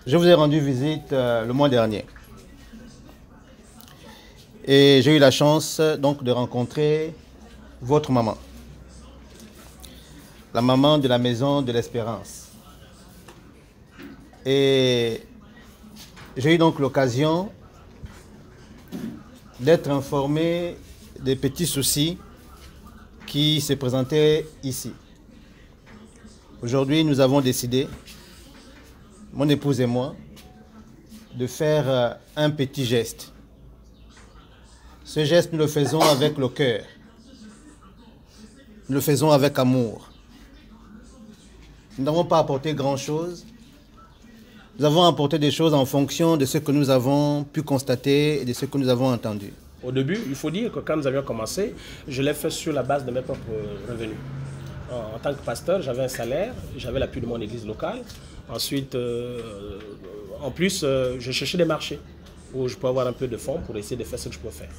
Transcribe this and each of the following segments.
Je vous ai rendu visite le mois dernier. Et j'ai eu la chance donc de rencontrer votre maman. La maman de la Maison de l'Espérance. Et j'ai eu donc l'occasion d'être informé des petits soucis qui se présentaient ici. Aujourd'hui, nous avons décidé, mon épouse et moi, de faire un petit geste. Ce geste, nous le faisons avec le cœur. Nous le faisons avec amour. Nous n'avons pas apporté grand-chose. Nous avons apporté des choses en fonction de ce que nous avons pu constater et de ce que nous avons entendu. Au début, il faut dire que quand nous avions commencé, je l'ai fait sur la base de mes propres revenus. En tant que pasteur, j'avais un salaire, j'avais l'appui de mon église locale. Ensuite, en plus, je cherchais des marchés où je peux avoir un peu de fonds pour essayer de faire ce que je peux faire.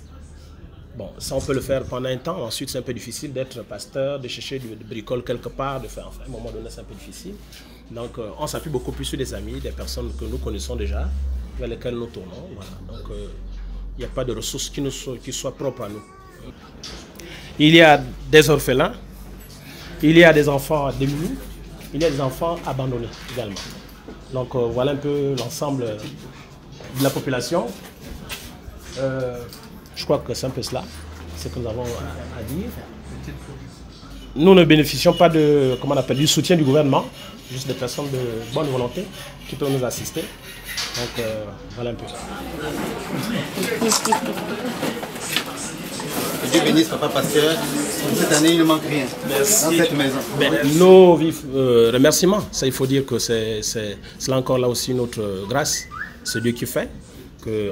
Bon, ça on peut le faire pendant un temps, ensuite c'est un peu difficile d'être pasteur, de chercher de bricole quelque part, de faire, enfin, à un moment donné c'est un peu difficile. Donc on s'appuie beaucoup plus sur des amis, des personnes que nous connaissons déjà, vers lesquelles nous tournons. Voilà. Donc il n'y a pas de ressources qui soient propres à nous. Il y a des orphelins, il y a des enfants démunis, il y a des enfants abandonnés également. Donc voilà un peu l'ensemble de la population. Je crois que c'est un peu cela, ce que nous avons à dire. Nous ne bénéficions pas de, comment on appelle, du soutien du gouvernement, juste des personnes de bonne volonté qui peuvent nous assister. Donc voilà un peu. Dieu bénisse, papa pasteur. Cette année, il ne manque rien. Merci. Dans cette maison. Nos vifs remerciements, ça il faut dire que c'est là encore là aussi notre grâce. C'est Dieu qui fait.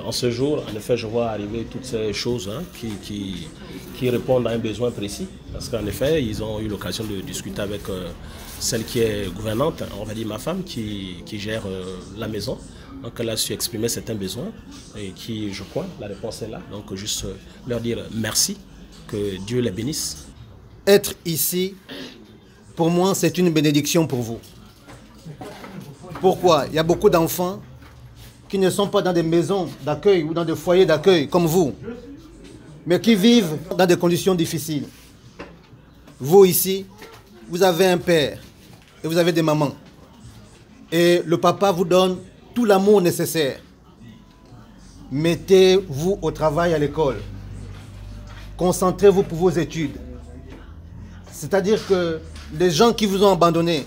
En ce jour, en effet, je vois arriver toutes ces choses hein, qui répondent à un besoin précis. Parce qu'en effet, ils ont eu l'occasion de discuter avec celle qui est gouvernante, on va dire ma femme, qui gère la maison. Donc elle a su exprimer certains besoins et qui, je crois, la réponse est là. Donc juste leur dire merci, que Dieu les bénisse. Être ici, pour moi, c'est une bénédiction pour vous. Pourquoi? Il y a beaucoup d'enfants qui ne sont pas dans des maisons d'accueil ou dans des foyers d'accueil comme vous, mais qui vivent dans des conditions difficiles. Vous ici, vous avez un père et vous avez des mamans. Et le papa vous donne tout l'amour nécessaire. Mettez-vous au travail à l'école. Concentrez-vous pour vos études. C'est-à-dire que les gens qui vous ont abandonné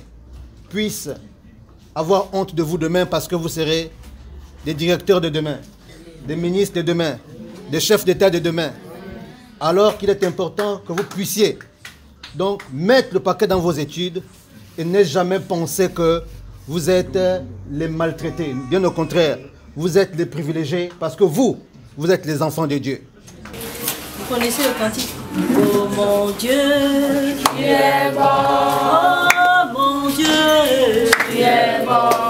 puissent avoir honte de vous demain parce que vous serez des directeurs de demain, des ministres de demain, des chefs d'État de demain. Alors qu'il est important que vous puissiez donc mettre le paquet dans vos études et ne jamais penser que vous êtes les maltraités. Bien au contraire, vous êtes les privilégiés parce que vous êtes les enfants de Dieu. Vous connaissez le cantique? Oh mon Dieu, tu es bon. Oh mon Dieu, tu es bon.